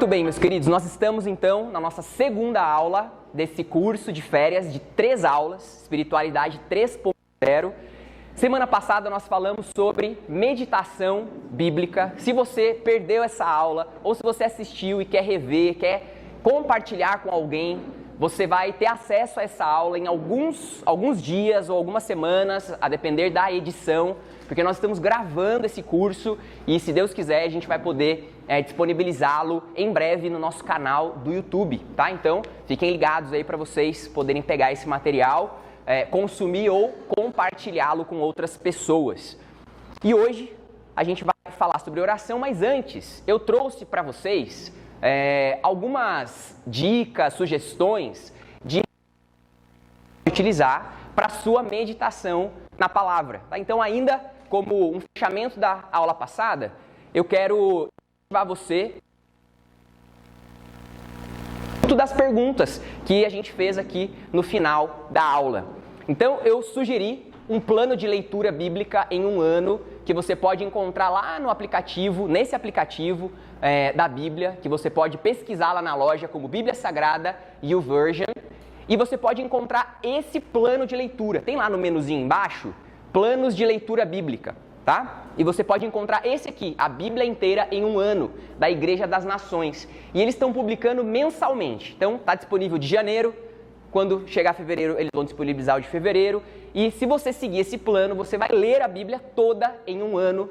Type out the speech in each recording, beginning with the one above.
Muito bem, meus queridos, nós estamos então na nossa segunda aula desse curso de férias de 3 aulas, Espiritualidade 3.0. Semana passada nós falamos sobre meditação bíblica. Se você perdeu essa aula ou se você assistiu e quer rever, quer compartilhar com alguém, você vai ter acesso a essa aula em alguns dias ou algumas semanas, a depender da edição, porque nós estamos gravando esse curso e, se Deus quiser, a gente vai poder disponibilizá-lo em breve no nosso canal do YouTube, tá? Então, fiquem ligados aí para vocês poderem pegar esse material, consumir ou compartilhá-lo com outras pessoas. E hoje a gente vai falar sobre oração, mas antes eu trouxe para vocês algumas dicas, sugestões de utilizar para sua meditação na palavra, tá? Então, ainda como um fechamento da aula passada, eu quero incentivar você das perguntas que a gente fez aqui no final da aula. Então, eu sugeri um plano de leitura bíblica em um ano que você pode encontrar lá no aplicativo, nesse aplicativo da Bíblia, que você pode pesquisar lá na loja como Bíblia Sagrada YouVersion, e você pode encontrar esse plano de leitura. Tem lá no menuzinho embaixo, planos de leitura bíblica, tá? E você pode encontrar esse aqui, a Bíblia inteira em um ano, da Igreja das Nações. E eles estão publicando mensalmente. Então, está disponível de janeiro. Quando chegar fevereiro, eles vão disponibilizar o de fevereiro. E se você seguir esse plano, você vai ler a Bíblia toda em um ano.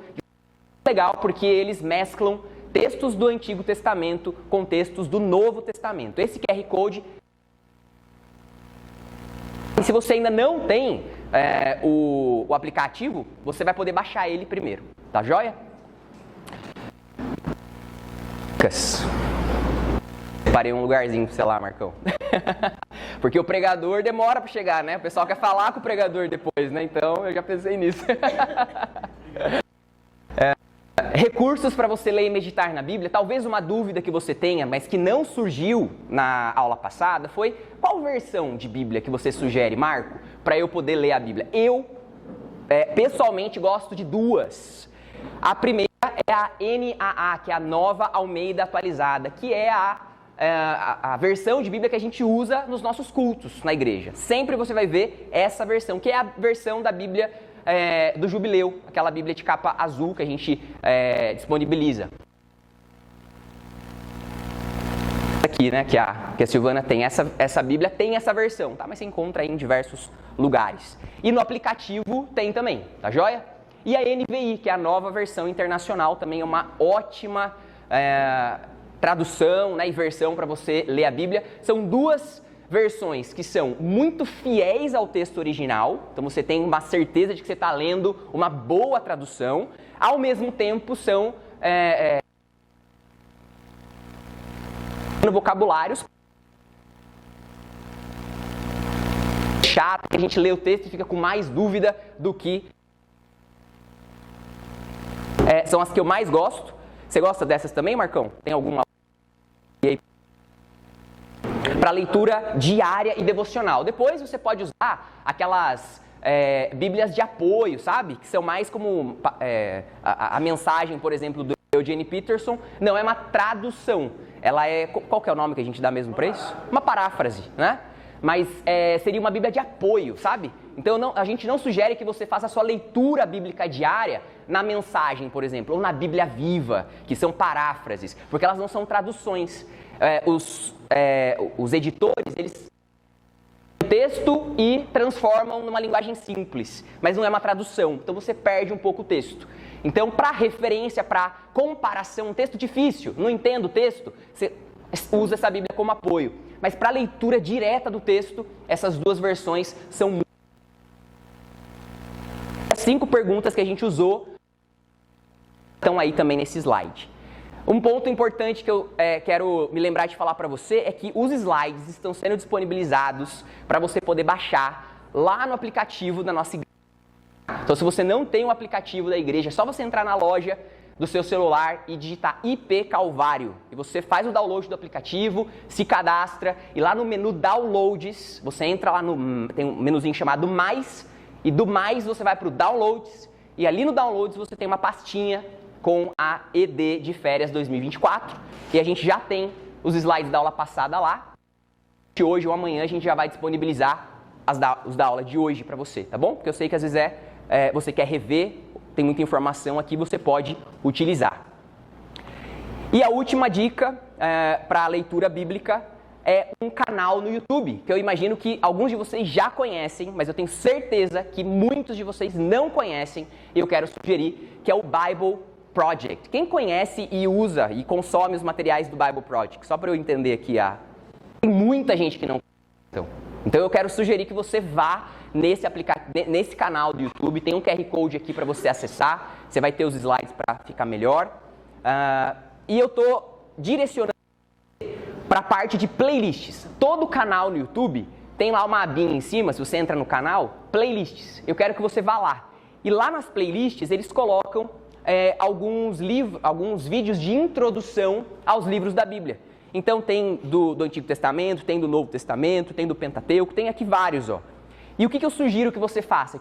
Legal, porque eles mesclam textos do Antigo Testamento com textos do Novo Testamento. Esse QR Code. E se você ainda não tem o aplicativo, você vai poder baixar ele primeiro. Tá joia? Parei um lugarzinho pra você lá, Marcão. Porque o pregador demora para chegar, né? O pessoal quer falar com o pregador depois, né? Então, eu já pensei nisso. Recursos para você ler e meditar na Bíblia. Talvez uma dúvida que você tenha, mas que não surgiu na aula passada, foi qual versão de Bíblia que você sugere, Marco, para eu poder ler a Bíblia? Eu, pessoalmente, gosto de duas. A primeira é a NAA, que é a Nova Almeida Atualizada, que é a versão de Bíblia que a gente usa nos nossos cultos na igreja. Sempre você vai ver essa versão, que é a versão da Bíblia do Jubileu, aquela Bíblia de capa azul que a gente disponibiliza. Aqui, né, que a Silvana tem, essa Bíblia tem essa versão, tá? Mas você encontra aí em diversos lugares. E no aplicativo tem também, tá joia? E a NVI, que é a Nova Versão Internacional, também é uma ótima tradução, né, e versão para você ler a Bíblia. São duas versões que são muito fiéis ao texto original, então você tem uma certeza de que você está lendo uma boa tradução, ao mesmo tempo são vocabulários chato, que a gente lê o texto e fica com mais dúvida do que são as que eu mais gosto. Você gosta dessas também, Marcão? Tem alguma para leitura diária e devocional? Depois você pode usar aquelas bíblias de apoio, sabe? Que são mais como a mensagem, por exemplo, do Eugene Peterson. Não é uma tradução. Ela é... Qual que é o nome que a gente dá mesmo para isso? Uma paráfrase, né? Mas seria uma bíblia de apoio, sabe? Então a gente não sugere que você faça a sua leitura bíblica diária na mensagem, por exemplo, ou na Bíblia Viva, que são paráfrases, porque elas não são traduções. Os editores, eles o texto e transformam numa linguagem simples, mas não é uma tradução, então você perde um pouco o texto. Então, para referência, para comparação, um texto difícil, não entendo o texto, você usa essa Bíblia como apoio. Mas para leitura direta do texto, essas duas versões são muito... 5 perguntas que a gente usou estão aí também nesse slide. Um ponto importante que eu quero me lembrar de falar para você é que os slides estão sendo disponibilizados para você poder baixar lá no aplicativo da nossa igreja. Então, se você não tem o aplicativo da igreja, é só você entrar na loja do seu celular e digitar IP Calvário. E você faz o download do aplicativo, se cadastra e lá no menu Downloads, você entra lá tem um menuzinho chamado Mais, e do Mais você vai para o Downloads, e ali no Downloads você tem uma pastinha com a ED de férias 2024. e a gente já tem os slides da aula passada lá. De hoje ou amanhã a gente já vai disponibilizar os da aula de hoje para você, tá bom? Porque eu sei que às vezes você quer rever, tem muita informação aqui, você pode utilizar. E a última dica para a leitura bíblica é um canal no YouTube, que eu imagino que alguns de vocês já conhecem, mas eu tenho certeza que muitos de vocês não conhecem, e eu quero sugerir, que é o Bible Project. Quem conhece e usa e consome os materiais do Bible Project? Só para eu entender aqui, tem muita gente que não conhece. Então eu quero sugerir que você vá nesse canal do YouTube, tem um QR Code aqui para você acessar, você vai ter os slides para ficar melhor. E eu estou direcionando para a parte de playlists. Todo canal no YouTube tem lá uma abinha em cima, se você entra no canal, playlists. Eu quero que você vá lá. E lá nas playlists eles colocam alguns vídeos de introdução aos livros da Bíblia. Então tem do Antigo Testamento, tem do Novo Testamento, tem do Pentateuco, tem aqui vários, ó. E o que eu sugiro que você faça?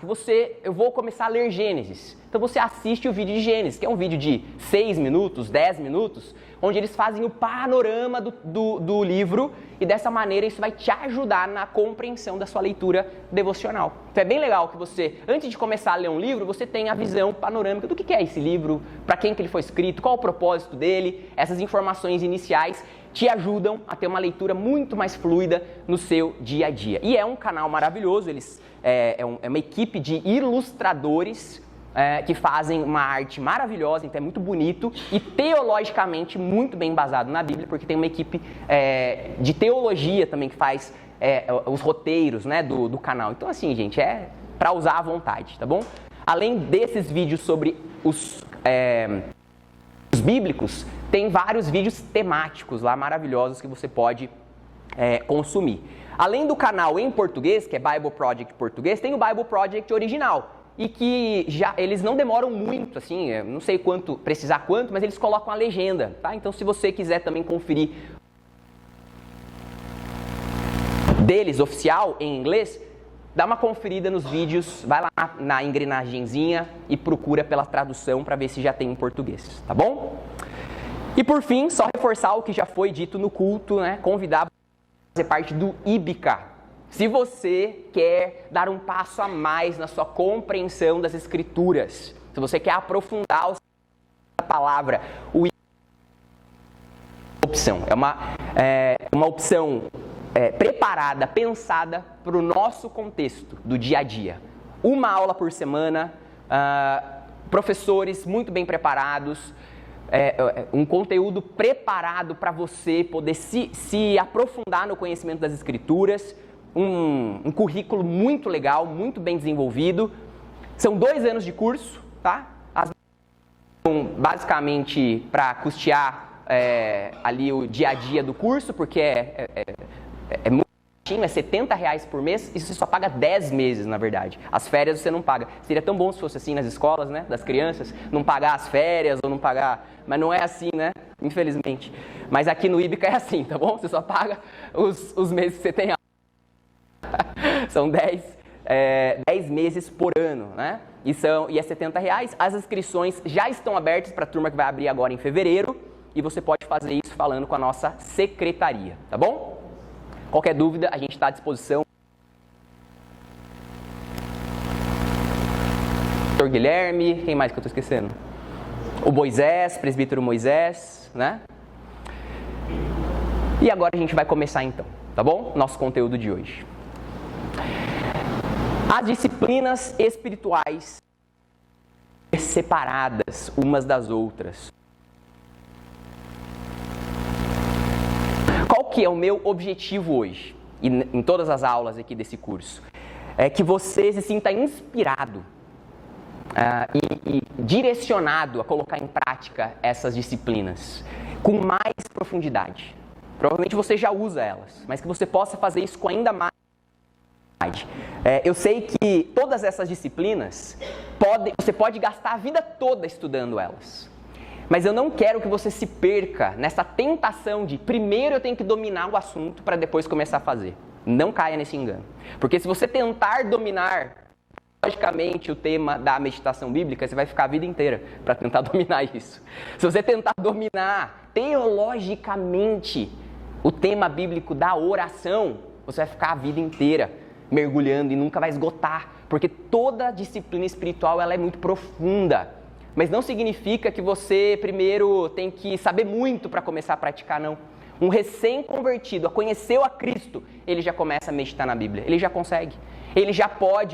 Eu vou começar a ler Gênesis. Então você assiste o vídeo de Gênesis, que é um vídeo de 6 minutos, 10 minutos, onde eles fazem o panorama do livro, e dessa maneira isso vai te ajudar na compreensão da sua leitura devocional. Então é bem legal que você, antes de começar a ler um livro, você tenha a visão panorâmica do que é esse livro, para quem que ele foi escrito, qual o propósito dele, essas informações iniciais te ajudam a ter uma leitura muito mais fluida no seu dia a dia. E é um canal maravilhoso, é uma equipe de ilustradores que fazem uma arte maravilhosa, então é muito bonito e teologicamente muito bem embasado na Bíblia, porque tem uma equipe de teologia também que faz os roteiros, né, do canal. Então assim, gente, é para usar à vontade, tá bom? Além desses vídeos sobre os bíblicos, tem vários vídeos temáticos lá maravilhosos que você pode consumir. Além do canal em português, que é Bible Project Português, tem o Bible Project original. E que eles não demoram muito, assim, não sei precisar quanto, mas eles colocam a legenda, tá? Então se você quiser também conferir deles, oficial, em inglês, dá uma conferida nos vídeos, vai lá na engrenagenzinha e procura pela tradução para ver se já tem em português, tá bom? E por fim, só reforçar o que já foi dito no culto, né? Convidar para fazer parte do IBICA. Se você quer dar um passo a mais na sua compreensão das Escrituras, se você quer aprofundar a palavra, o IBICA é uma opção preparada, pensada para o nosso contexto do dia a dia. Uma aula por semana, professores muito bem preparados, um conteúdo preparado para você poder se aprofundar no conhecimento das Escrituras, um currículo muito legal, muito bem desenvolvido. São 2 anos de curso, tá? Basicamente para custear ali o dia a dia do curso, porque é muito baixinho, é R$70 por mês, e você só paga 10 meses, na verdade. As férias você não paga. Seria tão bom se fosse assim nas escolas, né, das crianças, não pagar as férias ou não pagar, mas não é assim, né, infelizmente. Mas aqui no IBICA é assim, tá bom? Você só paga os meses que você tem aula. São 10 meses por ano, né? E é R$70. As inscrições já estão abertas para a turma que vai abrir agora em fevereiro, e você pode fazer isso falando com a nossa secretaria, tá bom? Qualquer dúvida, a gente está à disposição. O Guilherme, quem mais que eu estou esquecendo? O Moisés, presbítero Moisés, né? E agora a gente vai começar então, tá bom? Nosso conteúdo de hoje. As disciplinas espirituais separadas umas das outras. Qual que é o meu objetivo hoje, e em todas as aulas aqui desse curso? É que você se sinta inspirado e direcionado a colocar em prática essas disciplinas com mais profundidade. Provavelmente você já usa elas, mas que você possa fazer isso com ainda mais. Eu sei que todas essas disciplinas, você pode gastar a vida toda estudando elas. Mas eu não quero que você se perca nessa tentação de primeiro eu tenho que dominar o assunto para depois começar a fazer. Não caia nesse engano. Porque se você tentar dominar logicamente o tema da meditação bíblica, você vai ficar a vida inteira para tentar dominar isso. Se você tentar dominar teologicamente o tema bíblico da oração, você vai ficar a vida inteira mergulhando e nunca vai esgotar, porque toda disciplina espiritual ela é muito profunda. Mas não significa que você primeiro tem que saber muito para começar a praticar, não. Um recém-convertido, conheceu a Cristo, ele já começa a meditar na Bíblia, ele já consegue, ele já pode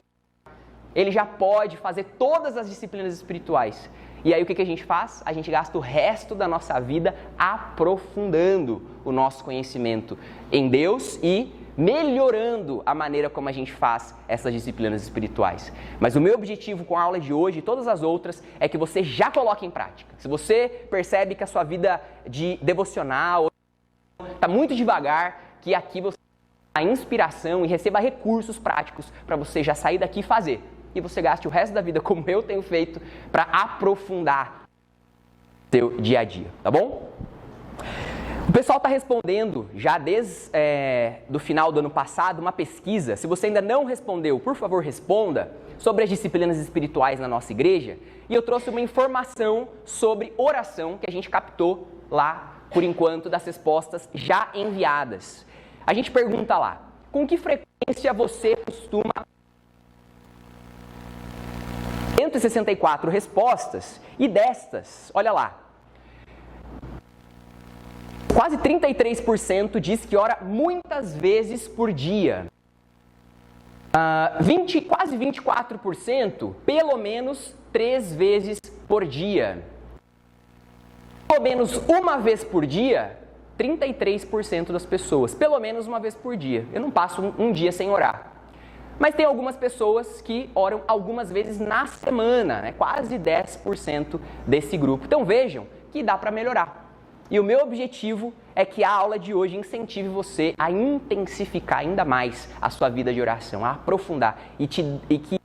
fazer todas as disciplinas espirituais. E aí o que a gente faz? A gente gasta o resto da nossa vida aprofundando o nosso conhecimento em Deus e melhorando a maneira como a gente faz essas disciplinas espirituais. Mas o meu objetivo com a aula de hoje e todas as outras é que você já coloque em prática. Se você percebe que a sua vida de devocional está muito devagar, que aqui você tenha a inspiração e receba recursos práticos para você já sair daqui e fazer. E você gaste o resto da vida, como eu tenho feito, para aprofundar o seu dia a dia, tá bom? O pessoal está respondendo, já desde do final do ano passado, uma pesquisa. Se você ainda não respondeu, por favor, responda, sobre as disciplinas espirituais na nossa igreja. E eu trouxe uma informação sobre oração que a gente captou lá, por enquanto, das respostas já enviadas. A gente pergunta lá, com que frequência você costuma... 164 respostas, e destas, olha lá, quase 33% diz que ora muitas vezes por dia. Quase 24%, pelo menos 3 vezes por dia. Pelo menos uma vez por dia, 33% das pessoas. Pelo menos uma vez por dia. Eu não passo um dia sem orar. Mas tem algumas pessoas que oram algumas vezes na semana, né? Quase 10% desse grupo. Então vejam que dá para melhorar. E o meu objetivo é que a aula de hoje incentive você a intensificar ainda mais a sua vida de oração, a aprofundar e que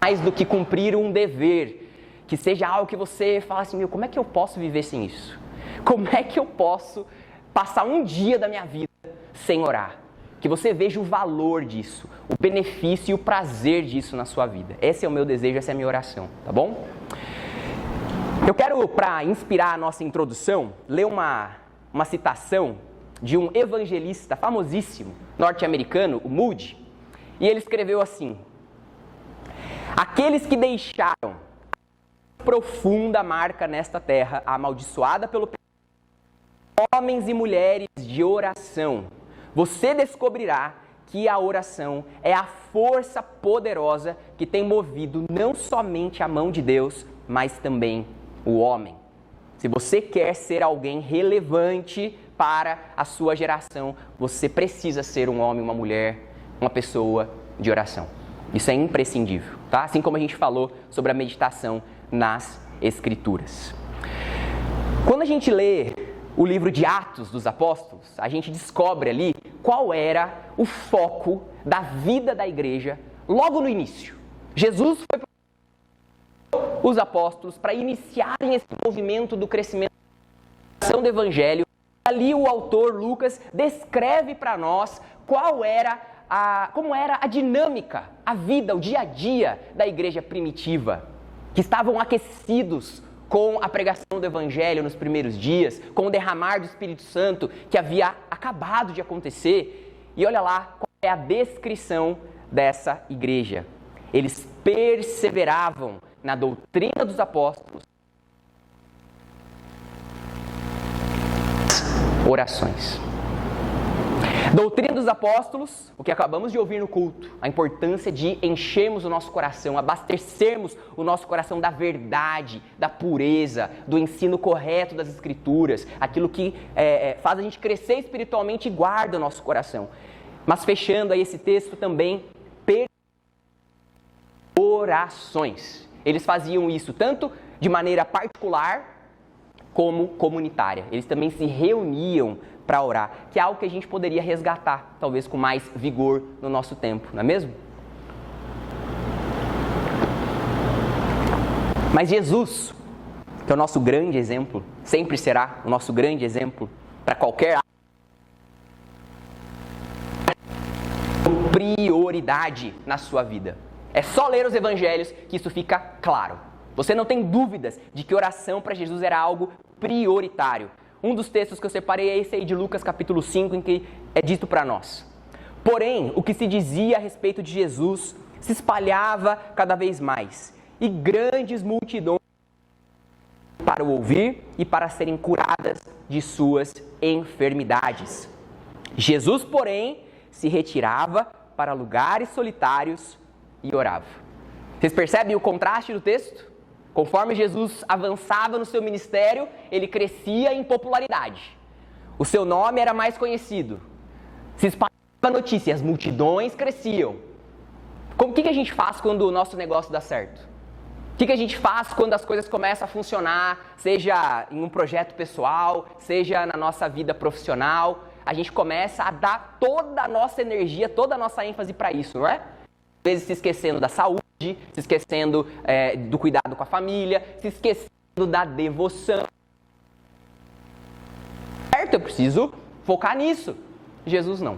mais do que cumprir um dever, que seja algo que você fala assim, como é que eu posso viver sem isso? Como é que eu posso passar um dia da minha vida sem orar? Que você veja o valor disso, o benefício e o prazer disso na sua vida. Esse é o meu desejo, essa é a minha oração, tá bom? Eu quero, para inspirar a nossa introdução, ler uma citação de um evangelista famosíssimo norte-americano, o Moody, e ele escreveu assim: aqueles que deixaram profunda marca nesta terra, amaldiçoada pelo pecado, homens e mulheres de oração, você descobrirá que a oração é a força poderosa que tem movido não somente a mão de Deus, mas também o homem. Se você quer ser alguém relevante para a sua geração, você precisa ser um homem, uma mulher, uma pessoa de oração. Isso é imprescindível, tá? Assim como a gente falou sobre a meditação nas Escrituras. Quando a gente lê o livro de Atos dos Apóstolos, a gente descobre ali qual era o foco da vida da igreja logo no início. Jesus foi para os apóstolos para iniciarem esse movimento do crescimento do evangelho. Ali o autor Lucas descreve para nós como era a dinâmica, a vida, o dia a dia da igreja primitiva, que estavam aquecidos com a pregação do evangelho nos primeiros dias, com o derramar do Espírito Santo que havia acabado de acontecer. E olha lá qual é a descrição dessa igreja. Eles perseveravam na doutrina dos apóstolos, orações. Doutrina dos apóstolos, o que acabamos de ouvir no culto, a importância de enchermos o nosso coração, abastecermos o nosso coração da verdade, da pureza, do ensino correto das Escrituras, aquilo que faz a gente crescer espiritualmente e guarda o nosso coração. Mas fechando aí esse texto também, orações. Eles faziam isso tanto de maneira particular como comunitária. Eles também se reuniam para orar, que é algo que a gente poderia resgatar, talvez com mais vigor no nosso tempo, não é mesmo? Mas Jesus, que é o nosso grande exemplo, sempre será o nosso grande exemplo para qualquer prioridade na sua vida. É só ler os evangelhos que isso fica claro. Você não tem dúvidas de que oração para Jesus era algo prioritário. Um dos textos que eu separei é esse aí de Lucas capítulo 5, em que é dito para nós. Porém, o que se dizia a respeito de Jesus se espalhava cada vez mais, e grandes multidões para o ouvir e para serem curadas de suas enfermidades. Jesus, porém, se retirava para lugares solitários e orava. Vocês percebem o contraste do texto? Conforme Jesus avançava no seu ministério, ele crescia em popularidade. O seu nome era mais conhecido. Se espalhava a notícia, as multidões cresciam. O que a gente faz quando o nosso negócio dá certo? O que a gente faz quando as coisas começam a funcionar, seja em um projeto pessoal, seja na nossa vida profissional? A gente começa a dar toda a nossa energia, toda a nossa ênfase para isso, não é? Às vezes se esquecendo da saúde, se esquecendo do cuidado com a família, se esquecendo da devoção. Certo, eu preciso focar nisso. Jesus não.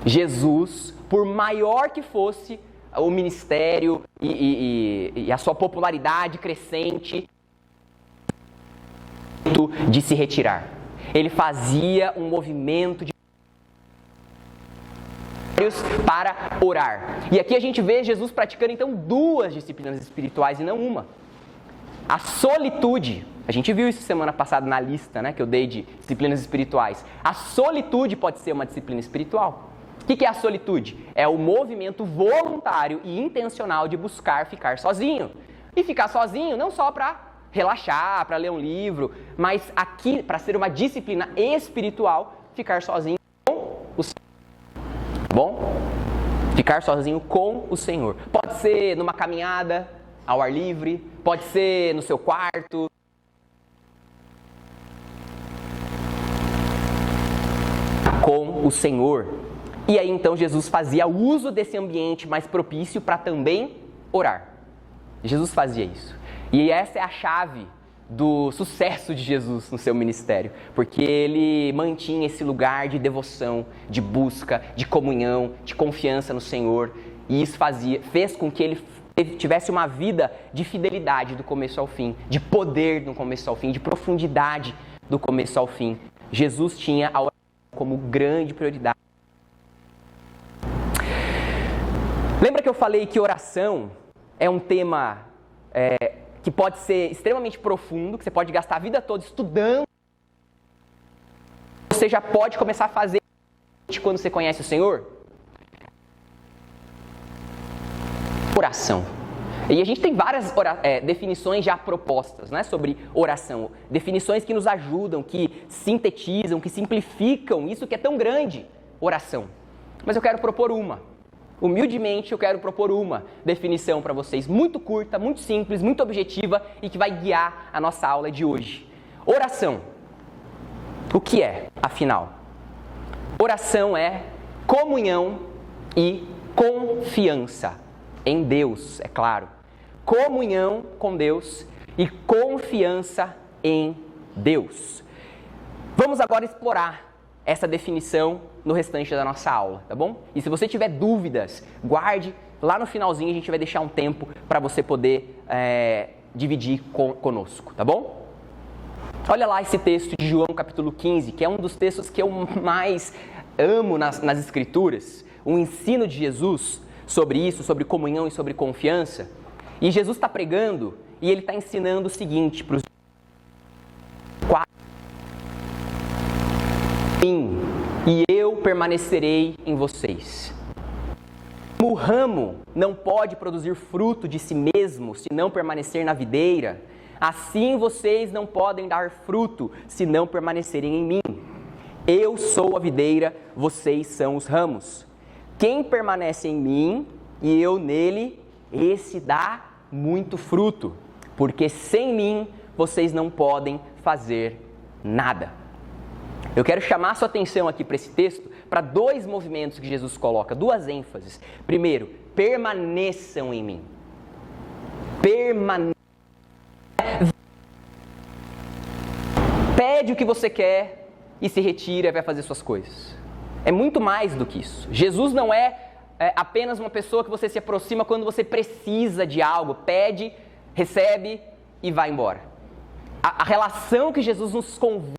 Jesus, por maior que fosse o ministério e a sua popularidade crescente, de se retirar. Ele fazia um movimento de para orar. E aqui a gente vê Jesus praticando então duas disciplinas espirituais e não uma. A solitude, a gente viu isso semana passada na lista, né, que eu dei de disciplinas espirituais. A solitude pode ser uma disciplina espiritual. O que é a solitude? É o movimento voluntário e intencional de buscar ficar sozinho. E ficar sozinho não só para relaxar, para ler um livro, mas aqui, para ser uma disciplina espiritual, ficar sozinho com o Senhor. Bom? Ficar sozinho com o Senhor. Pode ser numa caminhada ao ar livre, pode ser no seu quarto. Com o Senhor. E aí então Jesus fazia uso desse ambiente mais propício para também orar. Jesus fazia isso. E essa é a chave do sucesso de Jesus no seu ministério, porque ele mantinha esse lugar de devoção, de busca, de comunhão, de confiança no Senhor, e isso fez com que ele tivesse uma vida de fidelidade do começo ao fim, de poder do começo ao fim, de profundidade do começo ao fim. Jesus tinha a oração como grande prioridade. Lembra que eu falei que oração é um tema que pode ser extremamente profundo, que você pode gastar a vida toda estudando. Você já pode começar a fazer quando você conhece o Senhor. Oração. E a gente tem várias definições já propostas, né, sobre oração. Definições que nos ajudam, que sintetizam, que simplificam isso que é tão grande, oração. Mas eu quero propor uma. Humildemente, eu quero propor uma definição para vocês, muito curta, muito simples, muito objetiva e que vai guiar a nossa aula de hoje. Oração. O que é, afinal? Oração é comunhão e confiança em Deus, é claro. Comunhão com Deus e confiança em Deus. Vamos agora explorar essa definição no restante da nossa aula, tá bom? E se você tiver dúvidas, guarde, lá no finalzinho a gente vai deixar um tempo para você poder dividir conosco, tá bom? Olha lá esse texto de João capítulo 15, que é um dos textos que eu mais amo nas Escrituras, o ensino de Jesus sobre isso, sobre comunhão e sobre confiança. E Jesus está pregando e ele está ensinando o seguinte para os e eu permanecerei em vocês. O ramo não pode produzir fruto de si mesmo se não permanecer na videira. Assim vocês não podem dar fruto se não permanecerem em mim. Eu sou a videira, vocês são os ramos. Quem permanece em mim e eu nele, esse dá muito fruto, porque sem mim vocês não podem fazer nada. Eu quero chamar a sua atenção aqui para esse texto, para dois movimentos que Jesus coloca, duas ênfases. Primeiro, permaneçam em mim. Pede o que você quer e se retira e vai fazer suas coisas. É muito mais do que isso. Jesus não é apenas uma pessoa que você se aproxima quando você precisa de algo, pede, recebe e vai embora. A relação que Jesus nos convida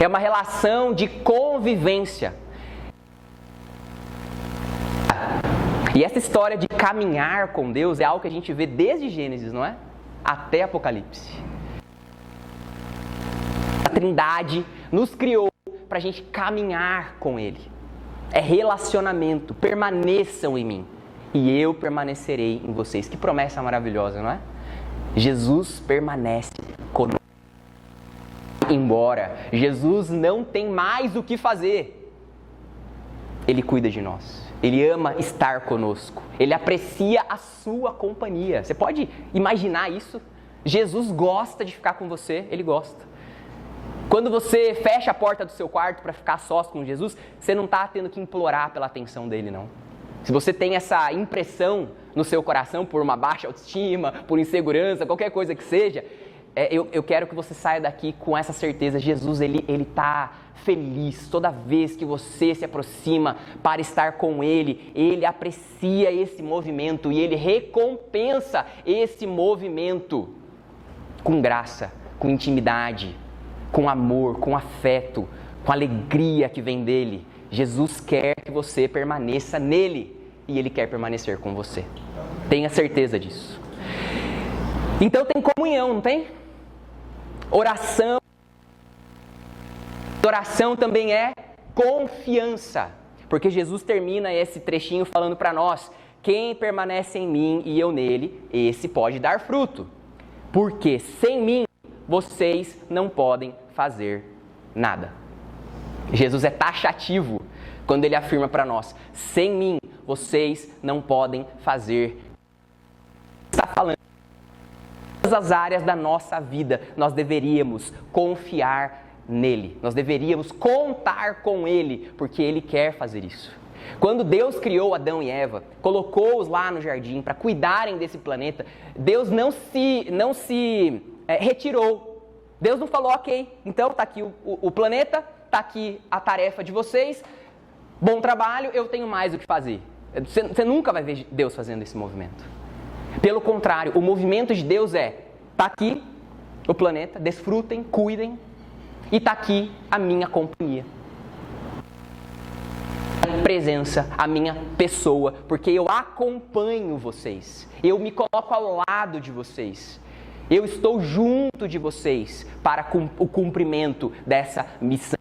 é uma relação de convivência. E essa história de caminhar com Deus é algo que a gente vê desde Gênesis, não é? Até Apocalipse. A Trindade nos criou para a gente caminhar com Ele. É relacionamento. Permaneçam em mim e eu permanecerei em vocês. Que promessa maravilhosa, não é? Jesus permanece conosco. Embora Jesus não tem mais o que fazer, Ele cuida de nós. Ele ama estar conosco. Ele aprecia a sua companhia. Você pode imaginar isso? Jesus gosta de ficar com você. Ele gosta. Quando você fecha a porta do seu quarto para ficar sós com Jesus, você não está tendo que implorar pela atenção dele, não. Se você tem essa impressão no seu coração por uma baixa autoestima, por insegurança, qualquer coisa que seja, eu quero que você saia daqui com essa certeza. Jesus, ele está feliz toda vez que você se aproxima para estar com Ele. Ele aprecia esse movimento e Ele recompensa esse movimento com graça, com intimidade, com amor, com afeto, com alegria que vem dEle. Jesus quer que você permaneça nele e Ele quer permanecer com você. Tenha certeza disso. Então tem comunhão, não tem? Oração. Oração também é confiança, porque Jesus termina esse trechinho falando para nós: quem permanece em mim e eu nele, esse pode dar fruto, porque sem mim vocês não podem fazer nada. Jesus é taxativo quando ele afirma para nós: sem mim vocês não podem fazer. Está falando todas as áreas da nossa vida, nós deveríamos confiar nele, nós deveríamos contar com ele, porque ele quer fazer isso. Quando Deus criou Adão e Eva, colocou-os lá no jardim para cuidarem desse planeta, Deus não se retirou. Deus não falou: ok, então está aqui o planeta, está aqui a tarefa de vocês, bom trabalho, eu tenho mais o que fazer. Você nunca vai ver Deus fazendo esse movimento. Pelo contrário, o movimento de Deus está aqui o planeta, desfrutem, cuidem, e está aqui a minha companhia, a minha presença, a minha pessoa, porque eu acompanho vocês, eu me coloco ao lado de vocês, eu estou junto de vocês para o cumprimento dessa missão.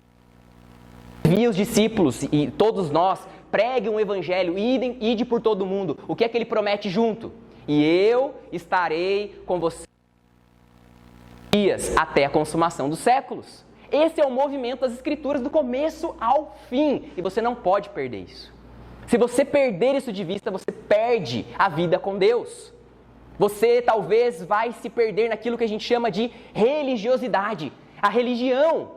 Envie os discípulos e todos nós, preguem o evangelho, ide por todo mundo. O que é que ele promete junto? E eu estarei com vocês dias até a consumação dos séculos. Esse é o movimento das Escrituras do começo ao fim. E você não pode perder isso. Se você perder isso de vista, você perde a vida com Deus. Você talvez vai se perder naquilo que a gente chama de religiosidade. A religião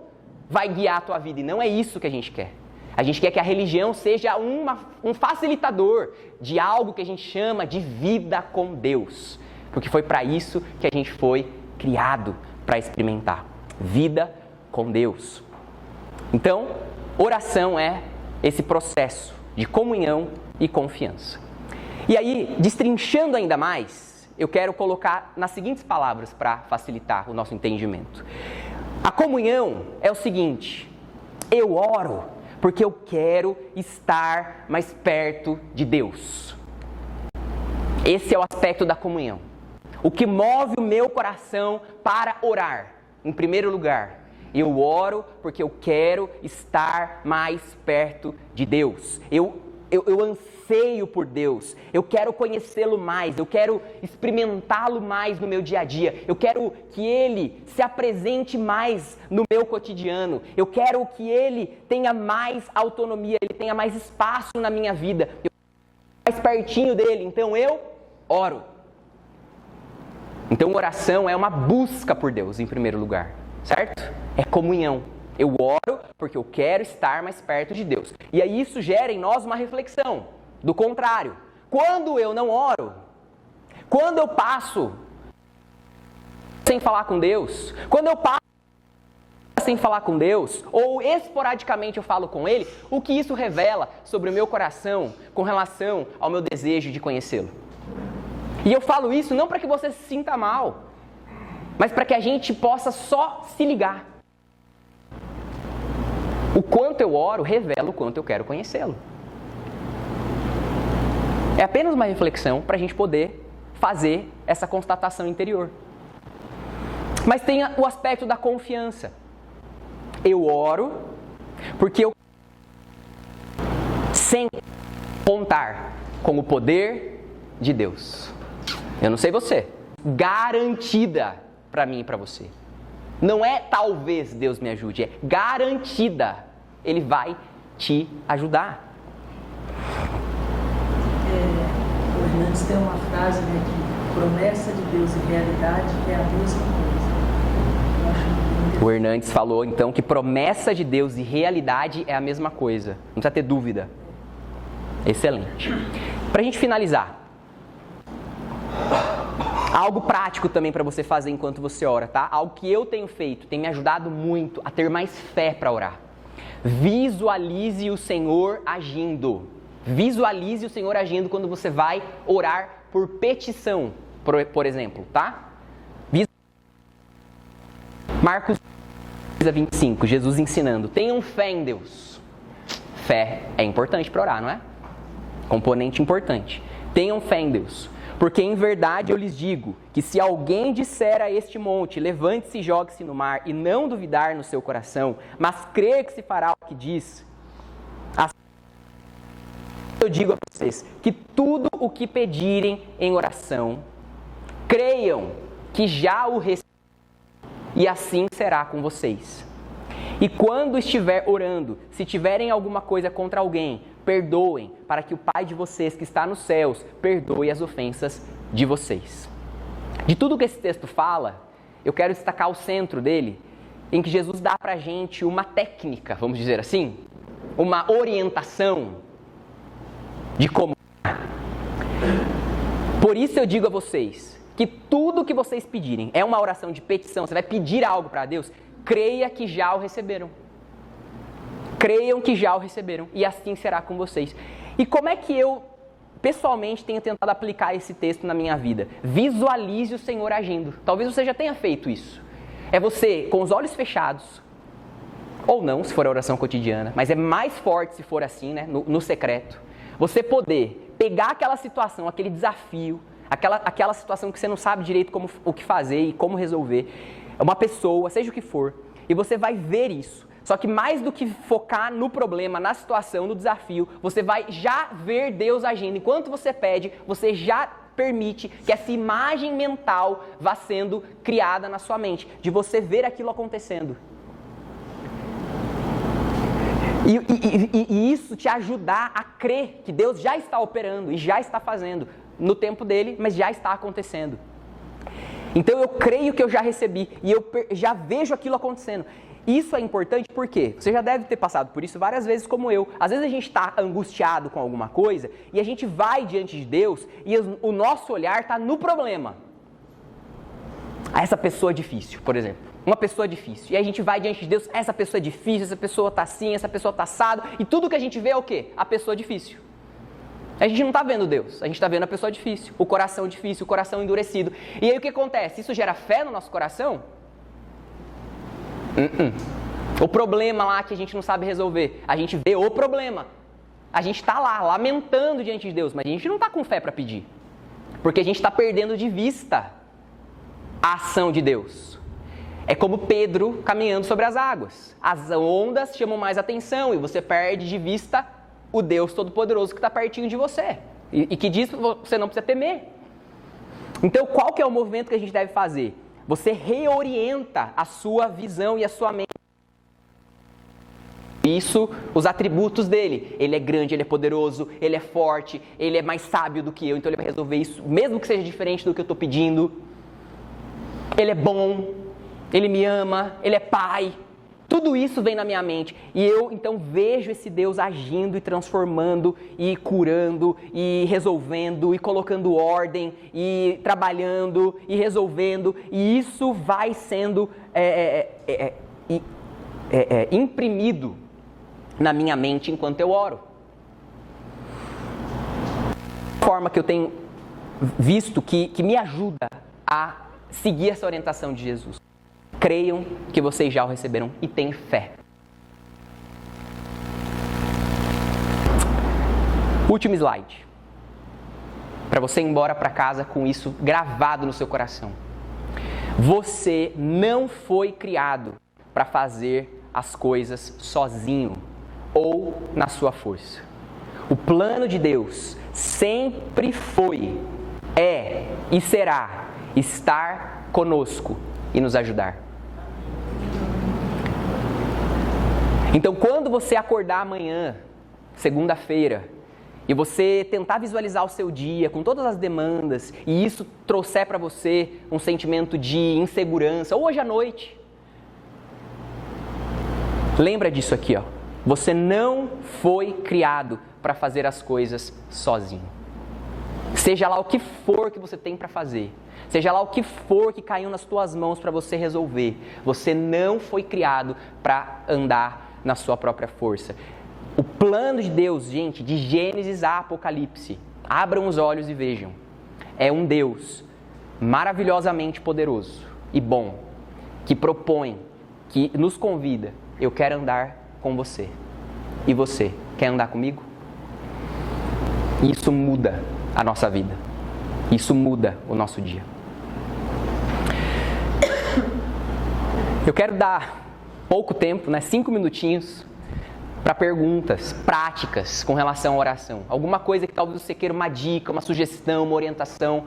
vai guiar a tua vida e não é isso que a gente quer. A gente quer que a religião seja um facilitador de algo que a gente chama de vida com Deus. Porque foi para isso que a gente foi criado, para experimentar vida com Deus. Então, oração é esse processo de comunhão e confiança. E aí, destrinchando ainda mais, eu quero colocar nas seguintes palavras para facilitar o nosso entendimento. A comunhão é o seguinte: eu oro porque eu quero estar mais perto de Deus. Esse é o aspecto da comunhão. O que move o meu coração para orar, em primeiro lugar, eu oro porque eu quero estar mais perto de Deus. Eu anseio por Deus, eu quero conhecê-lo mais, eu quero experimentá-lo mais no meu dia a dia, eu quero que Ele se apresente mais no meu cotidiano, eu quero que Ele tenha mais autonomia, Ele tenha mais espaço na minha vida, eu quero mais pertinho dEle, então eu oro. Então oração é uma busca por Deus em primeiro lugar, certo? É comunhão. Eu oro porque eu quero estar mais perto de Deus. E aí isso gera em nós uma reflexão. Do contrário, quando eu não oro, quando eu passo sem falar com Deus, quando eu passo sem falar com Deus, ou esporadicamente eu falo com Ele, o que isso revela sobre o meu coração com relação ao meu desejo de conhecê-lo? E eu falo isso não para que você se sinta mal, mas para que a gente possa só se ligar. O quanto eu oro revela o quanto eu quero conhecê-lo. É apenas uma reflexão para a gente poder fazer essa constatação interior. Mas tem o aspecto da confiança. Eu oro porque eu sem contar com o poder de Deus. Eu não sei você, garantida para mim e para você. Não é talvez Deus me ajude, é garantida. Ele vai te ajudar. O Hernandes tem uma frase, né, que promessa de Deus e realidade é a mesma coisa. O Hernandes falou então que promessa de Deus e realidade é a mesma coisa. Não precisa ter dúvida. Excelente. Para a gente finalizar, algo prático também para você fazer enquanto você ora, tá? Algo que eu tenho feito, tem me ajudado muito a ter mais fé para orar. Visualize o Senhor agindo. Visualize o Senhor agindo quando você vai orar por petição, por exemplo, tá? Marcos 25, Jesus ensinando. Tenham fé em Deus. Fé é importante para orar, não é? Componente importante. Tenham fé em Deus. Porque em verdade eu lhes digo que se alguém disser a este monte, levante-se e jogue-se no mar, e não duvidar no seu coração, mas crer que se fará o que diz, assim eu digo a vocês, que tudo o que pedirem em oração, creiam que já o receberam, e assim será com vocês. E quando estiver orando, se tiverem alguma coisa contra alguém, perdoem, para que o Pai de vocês que está nos céus perdoe as ofensas de vocês. De tudo que esse texto fala, eu quero destacar o centro dele, em que Jesus dá para a gente uma técnica, vamos dizer assim, uma orientação de como. Por isso eu digo a vocês, que tudo que vocês pedirem, é uma oração de petição, você vai pedir algo para Deus, creia que já o receberam. Creiam que já o receberam, e assim será com vocês. E como é que eu, pessoalmente, tenho tentado aplicar esse texto na minha vida? Visualize o Senhor agindo. Talvez você já tenha feito isso. É você, com os olhos fechados, ou não, se for a oração cotidiana, mas é mais forte se for assim, né, no secreto. Você poder pegar aquela situação, aquele desafio, aquela situação que você não sabe direito o que fazer e como resolver, uma pessoa, seja o que for, e você vai ver isso. Só que mais do que focar no problema, na situação, no desafio, você vai já ver Deus agindo. Enquanto você pede, você já permite que essa imagem mental vá sendo criada na sua mente, de você ver aquilo acontecendo. E isso te ajudar a crer que Deus já está operando e já está fazendo no tempo dele, mas já está acontecendo. Então eu creio que eu já recebi e eu já vejo aquilo acontecendo. Isso é importante porque você já deve ter passado por isso várias vezes como eu. Às vezes a gente está angustiado com alguma coisa e a gente vai diante de Deus e o nosso olhar está no problema. Essa pessoa é difícil, por exemplo. Uma pessoa difícil. E aí a gente vai diante de Deus, essa pessoa é difícil, essa pessoa está assim, essa pessoa está assado. E tudo que a gente vê é o quê? A pessoa difícil. A gente não está vendo Deus, a gente está vendo a pessoa difícil, o coração difícil, o coração endurecido. E aí o que acontece? Isso gera fé no nosso coração? O problema lá que a gente não sabe resolver, a gente vê o problema. A gente está lá, lamentando diante de Deus, mas a gente não está com fé para pedir. Porque a gente está perdendo de vista a ação de Deus. É como Pedro caminhando sobre as águas. As ondas chamam mais atenção e você perde de vista o Deus Todo-Poderoso que está pertinho de você. E que diz que você não precisa temer. Então, qual que é o movimento que a gente deve fazer? Você reorienta a sua visão e a sua mente. Isso, os atributos dele. Ele é grande, ele é poderoso, ele é forte, ele é mais sábio do que eu, então ele vai resolver isso, mesmo que seja diferente do que eu estou pedindo. Ele é bom, ele me ama, ele é pai. Tudo isso vem na minha mente. E eu, então, vejo esse Deus agindo e transformando, e curando, e resolvendo, e colocando ordem, e trabalhando, e resolvendo. E isso vai sendo... imprimido na minha mente enquanto eu oro. A forma que eu tenho visto que me ajuda a seguir essa orientação de Jesus. Creiam que vocês já o receberam e tenham fé. Último slide. Para você ir embora para casa com isso gravado no seu coração. Você não foi criado para fazer as coisas sozinho ou na sua força. O plano de Deus sempre foi, é e será estar conosco e nos ajudar. Então, quando você acordar amanhã, segunda-feira, e você tentar visualizar o seu dia com todas as demandas, e isso trouxer para você um sentimento de insegurança, ou hoje à noite, lembra disso aqui, ó. Você não foi criado para fazer as coisas sozinho. Seja lá o que for que você tem para fazer, seja lá o que for que caiu nas tuas mãos para você resolver, você não foi criado para andar na sua própria força. O plano de Deus, gente, de Gênesis a Apocalipse, abram os olhos e vejam, é um Deus maravilhosamente poderoso e bom, que propõe, que nos convida, eu quero andar com você. E você, quer andar comigo? Isso muda a nossa vida. Isso muda o nosso dia. Eu quero dar pouco tempo, 5 minutinhos, para perguntas práticas com relação à oração. Alguma coisa que talvez você queira uma dica, uma sugestão, uma orientação.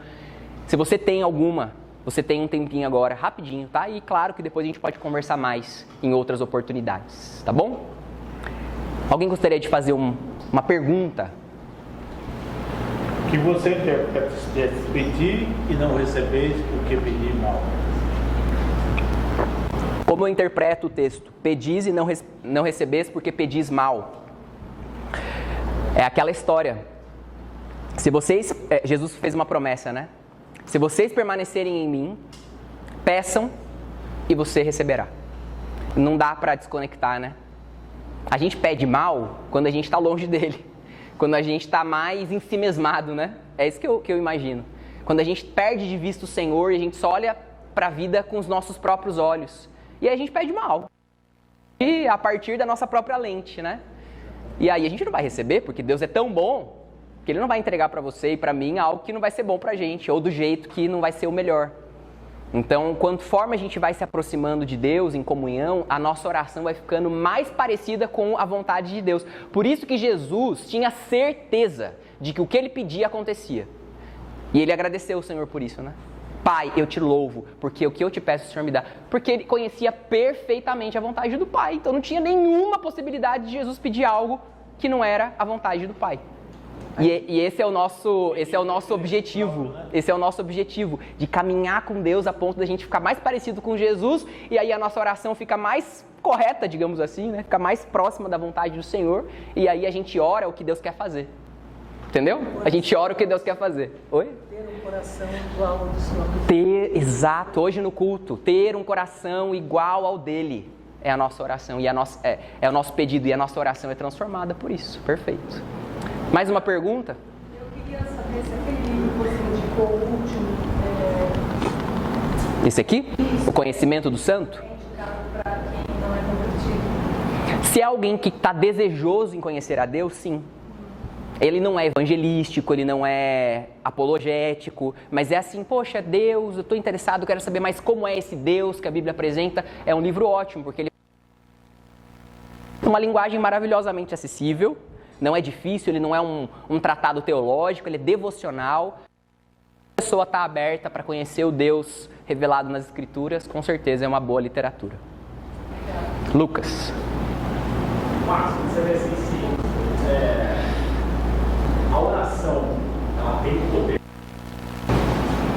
Se você tem alguma, você tem um tempinho agora, rapidinho, tá? E claro que depois a gente pode conversar mais em outras oportunidades, tá bom? Alguém gostaria de fazer uma pergunta? Que você interpreta pedir e não receber porque pedir mal. Como eu interpreto o texto? Pedis e não recebes porque pedis mal. É aquela história. Se vocês, Jesus fez uma promessa, né? Se vocês permanecerem em mim, peçam e você receberá. Não dá para desconectar, né? A gente pede mal quando a gente está longe dele. Quando a gente está mais ensimesmado, né? É isso que eu imagino. Quando a gente perde de vista o Senhor e a gente só olha para a vida com os nossos próprios olhos. E aí a gente pede mal. E a partir da nossa própria lente, né? E aí a gente não vai receber, porque Deus é tão bom, que Ele não vai entregar para você e para mim algo que não vai ser bom para a gente, ou do jeito que não vai ser o melhor. Então, conforme a gente vai se aproximando de Deus em comunhão, a nossa oração vai ficando mais parecida com a vontade de Deus. Por isso que Jesus tinha certeza de que o que Ele pedia acontecia. E Ele agradeceu o Senhor por isso, né? Pai, eu te louvo, porque o que eu te peço o Senhor me dá. Porque Ele conhecia perfeitamente a vontade do Pai. Então não tinha nenhuma possibilidade de Jesus pedir algo que não era a vontade do Pai. E esse é o nosso objetivo. Esse é o nosso objetivo, de caminhar com Deus a ponto da gente ficar mais parecido com Jesus, e aí a nossa oração fica mais correta, digamos assim, né? Fica mais próxima da vontade do Senhor, e aí a gente ora o que Deus quer fazer. Entendeu? A gente ora o que Deus quer fazer. Oi? Ter um coração igual ao do Senhor. Exato, hoje no culto, ter um coração igual ao dele é a nossa oração, e é o nosso pedido, e a nossa oração é transformada por isso. Perfeito. Mais uma pergunta? Eu queria saber se aquele livro que você indicou, o último, Esse aqui? O Conhecimento do Santo? é indicado para quem não é convertido. Se é alguém que está desejoso em conhecer a Deus, sim. Ele não é evangelístico, ele não é apologético, mas é assim, poxa, Deus, eu estou interessado, quero saber mais como é esse Deus que a Bíblia apresenta. É um livro ótimo, porque ele tem uma linguagem maravilhosamente acessível, não é difícil, ele não é um tratado teológico, ele é devocional. A pessoa está aberta para conhecer o Deus revelado nas Escrituras, com certeza é uma boa literatura. Lucas. Marcos, você vê assim, a oração, ela tem poder.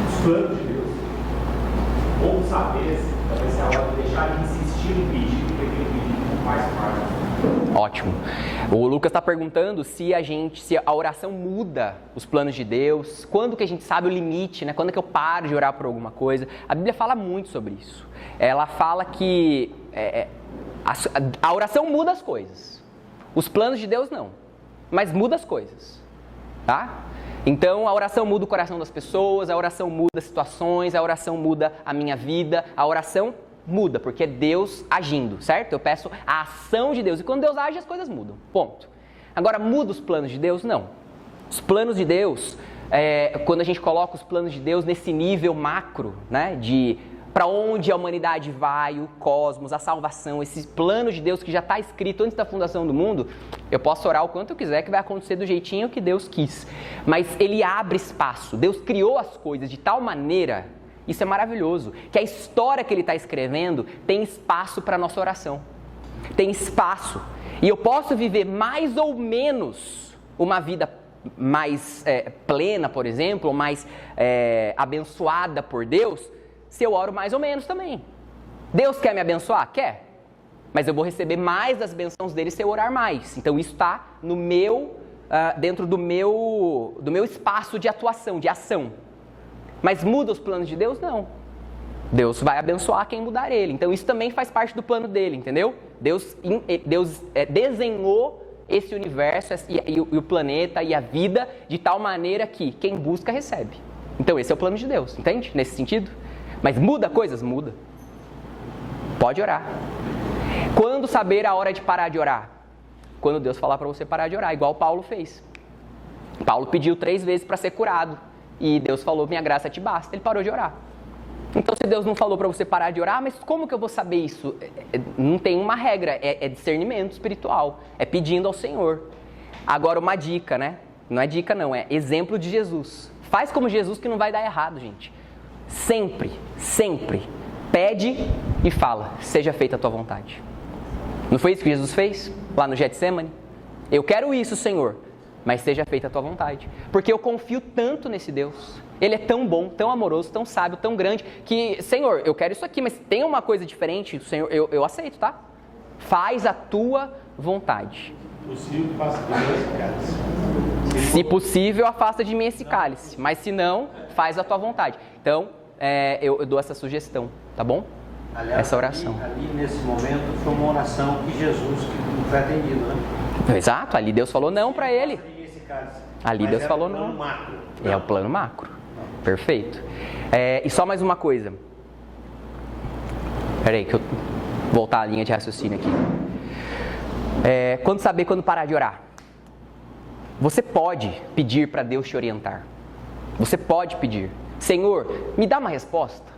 Os planos de Deus. Como saber, talvez, se a hora de deixar de insistir no pedido, porque aquele pedido não faz parte. Ótimo. O Lucas está perguntando se a oração muda os planos de Deus, quando que a gente sabe o limite, né? Quando que eu paro de orar por alguma coisa. A Bíblia fala muito sobre isso. Ela fala que A oração muda as coisas. Os planos de Deus não, mas muda as coisas, tá? Então a oração muda o coração das pessoas, a oração muda situações, a oração muda a minha vida, a oração muda, porque é Deus agindo, certo? Eu peço a ação de Deus, e quando Deus age as coisas mudam, ponto. Agora, muda os planos de Deus? Não. Os planos de Deus, quando a gente coloca os planos de Deus nesse nível macro, né, de para onde a humanidade vai, o cosmos, a salvação, esse plano de Deus que já está escrito antes da fundação do mundo, eu posso orar o quanto eu quiser que vai acontecer do jeitinho que Deus quis. Mas Ele abre espaço. Deus criou as coisas de tal maneira, isso é maravilhoso, que a história que Ele está escrevendo tem espaço para a nossa oração. Tem espaço. E eu posso viver mais ou menos uma vida mais plena, por exemplo, ou mais abençoada por Deus, se eu oro mais ou menos também. Deus quer me abençoar? Quer. Mas eu vou receber mais das bênçãos dele se eu orar mais. Então isso está no dentro do meu espaço de atuação, de ação. Mas muda os planos de Deus? Não. Deus vai abençoar quem mudar ele. Então isso também faz parte do plano dele, entendeu? Deus desenhou esse universo e o planeta e a vida de tal maneira que quem busca recebe. Então esse é o plano de Deus, entende? Nesse sentido. Mas muda coisas? Muda. Pode orar. Quando saber a hora de parar de orar? Quando Deus falar para você parar de orar, igual Paulo fez. Paulo pediu 3 vezes para ser curado. E Deus falou, minha graça te basta. Ele parou de orar. Então se Deus não falou para você parar de orar, mas como que eu vou saber isso? Não tem uma regra, é discernimento espiritual. É pedindo ao Senhor. Agora uma dica, né? Não é dica não, é exemplo de Jesus. Faz como Jesus que não vai dar errado, gente. Sempre, sempre, pede e fala, seja feita a tua vontade. Não foi isso que Jesus fez lá no Getsemane? Eu quero isso, Senhor, mas seja feita a tua vontade. Porque eu confio tanto nesse Deus. Ele é tão bom, tão amoroso, tão sábio, tão grande, que, Senhor, eu quero isso aqui, mas tem uma coisa diferente, Senhor, eu aceito, tá? Faz a tua vontade. Possível, faça de mim esse cálice. Se possível, afasta de mim esse cálice, mas se não, faz a tua vontade. Então, eu dou essa sugestão, tá bom? Aliás, essa oração. Ali nesse momento foi uma oração que Jesus que foi atendido, né? Exato, ali Deus falou não para ele. Ali Deus falou não. É o plano macro. Perfeito. E só mais uma coisa. Peraí, que eu vou voltar à linha de raciocínio aqui. Quando saber quando parar de orar? Você pode pedir para Deus te orientar. Você pode pedir. Senhor, me dá uma resposta.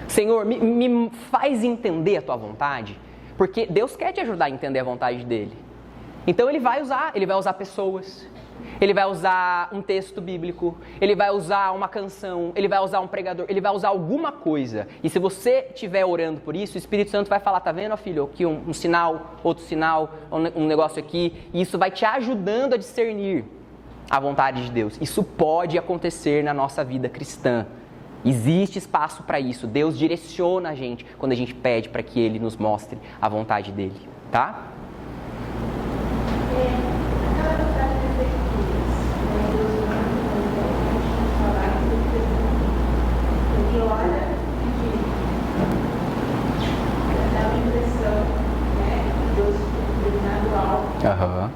Senhor, me faz entender a tua vontade. Porque Deus quer te ajudar a entender a vontade dele. Então ele vai usar pessoas. Ele vai usar um texto bíblico. Ele vai usar uma canção. Ele vai usar um pregador. Ele vai usar alguma coisa. E se você estiver orando por isso, o Espírito Santo vai falar, tá vendo, filho? Aqui um sinal, outro sinal, um negócio aqui. E isso vai te ajudando a discernir a vontade de Deus. Isso pode acontecer na nossa vida cristã. Existe espaço para isso. Deus direciona a gente quando a gente pede para que Ele nos mostre a vontade dEle, tá? Aham.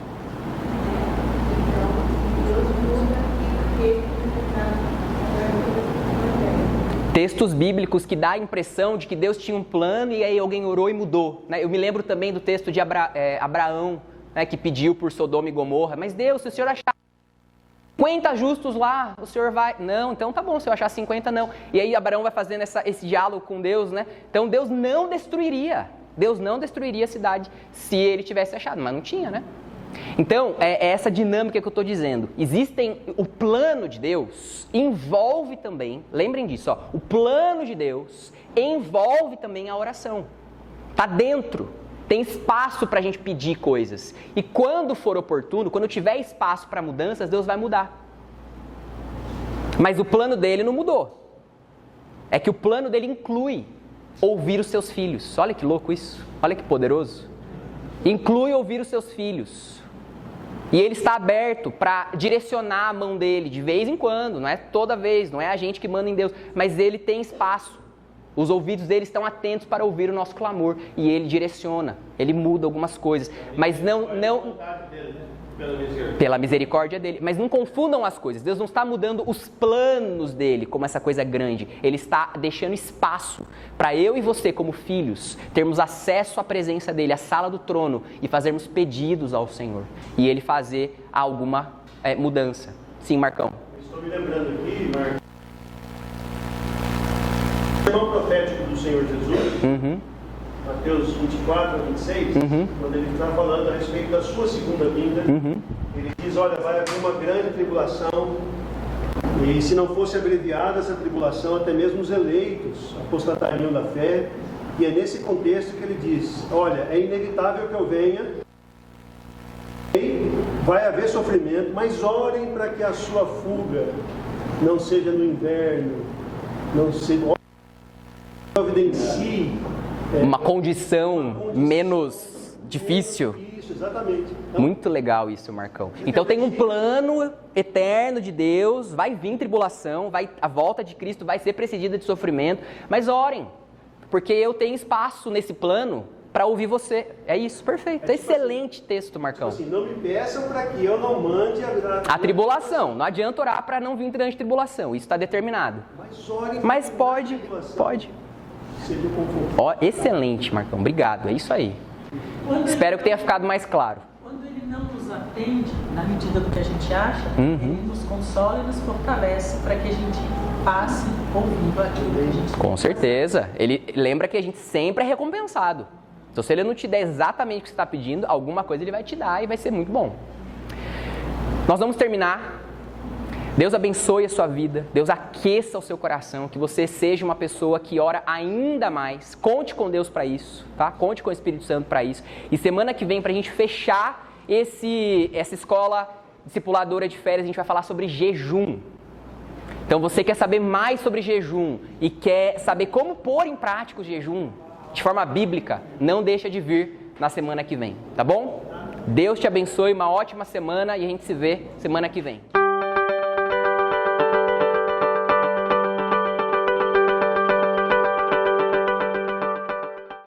Textos bíblicos que dá a impressão de que Deus tinha um plano e aí alguém orou e mudou, né? Eu me lembro também do texto de Abraão, né, que pediu por Sodoma e Gomorra. Mas Deus, se o Senhor achar 50 justos lá, o Senhor vai... Não, então tá bom, se eu achar 50, não. E aí Abraão vai fazendo esse diálogo com Deus, né? Então Deus não destruiria a cidade se ele tivesse achado, mas não tinha, né? Então, é essa dinâmica que eu estou dizendo. O plano de Deus envolve também, lembrem disso, ó, o plano de Deus envolve também a oração. Está dentro, tem espaço para a gente pedir coisas. E quando for oportuno, quando tiver espaço para mudanças, Deus vai mudar. Mas o plano dele não mudou. É que o plano dele inclui ouvir os seus filhos. Olha que louco isso, olha que poderoso. Inclui ouvir os seus filhos. E ele está aberto para direcionar a mão dele de vez em quando, não é toda vez, não é a gente que manda em Deus, mas ele tem espaço. Os ouvidos dele estão atentos para ouvir o nosso clamor. E ele direciona, ele muda algumas coisas. Mas não pela misericórdia dele. Mas não confundam as coisas. Deus não está mudando os planos dele como essa coisa grande. Ele está deixando espaço para eu e você, como filhos, termos acesso à presença dele, à sala do trono, e fazermos pedidos ao Senhor. E ele fazer alguma mudança. Sim, Marcão. Estou me lembrando aqui, Marcos, o sermão profético do Senhor Jesus, Mateus 24 a 26, quando ele está falando a respeito da sua segunda vinda, ele diz, olha, vai haver uma grande tribulação, e se não fosse abreviada essa tribulação, até mesmo os eleitos apostatariam da fé, e é nesse contexto que ele diz, olha, é inevitável que eu venha, vai haver sofrimento, mas orem para que a sua fuga não seja no inverno, não seja, providencie uma condição menos difícil. Isso, exatamente. Então, muito legal isso, Marcão. Então tem um plano eterno de Deus, vai vir tribulação, a volta de Cristo vai ser precedida de sofrimento, mas orem, porque eu tenho espaço nesse plano para ouvir você. É isso, perfeito. Excelente texto, Marcão. Tipo assim, não me peçam para que eu não mande a tribulação. Não adianta orar para não vir grande tribulação, isso está determinado. Mas orem. Mas pode. Seja confortável. Ó, excelente, Marcão. Obrigado. É isso aí. Espero que tenha ficado mais claro. Quando ele não nos atende, na medida do que a gente acha, ele nos consola e nos fortalece para que a gente passe ouvindo aquilo que a gente Com certeza. Ele lembra que a gente sempre é recompensado. Então, se ele não te der exatamente o que você está pedindo, alguma coisa ele vai te dar e vai ser muito bom. Nós vamos terminar. Deus abençoe a sua vida, Deus aqueça o seu coração, que você seja uma pessoa que ora ainda mais. Conte com Deus para isso, tá? Conte com o Espírito Santo para isso. E semana que vem, para a gente fechar essa escola discipuladora de férias, a gente vai falar sobre jejum. Então, você quer saber mais sobre jejum e quer saber como pôr em prática o jejum de forma bíblica, não deixa de vir na semana que vem, tá bom? Deus te abençoe, uma ótima semana e a gente se vê semana que vem.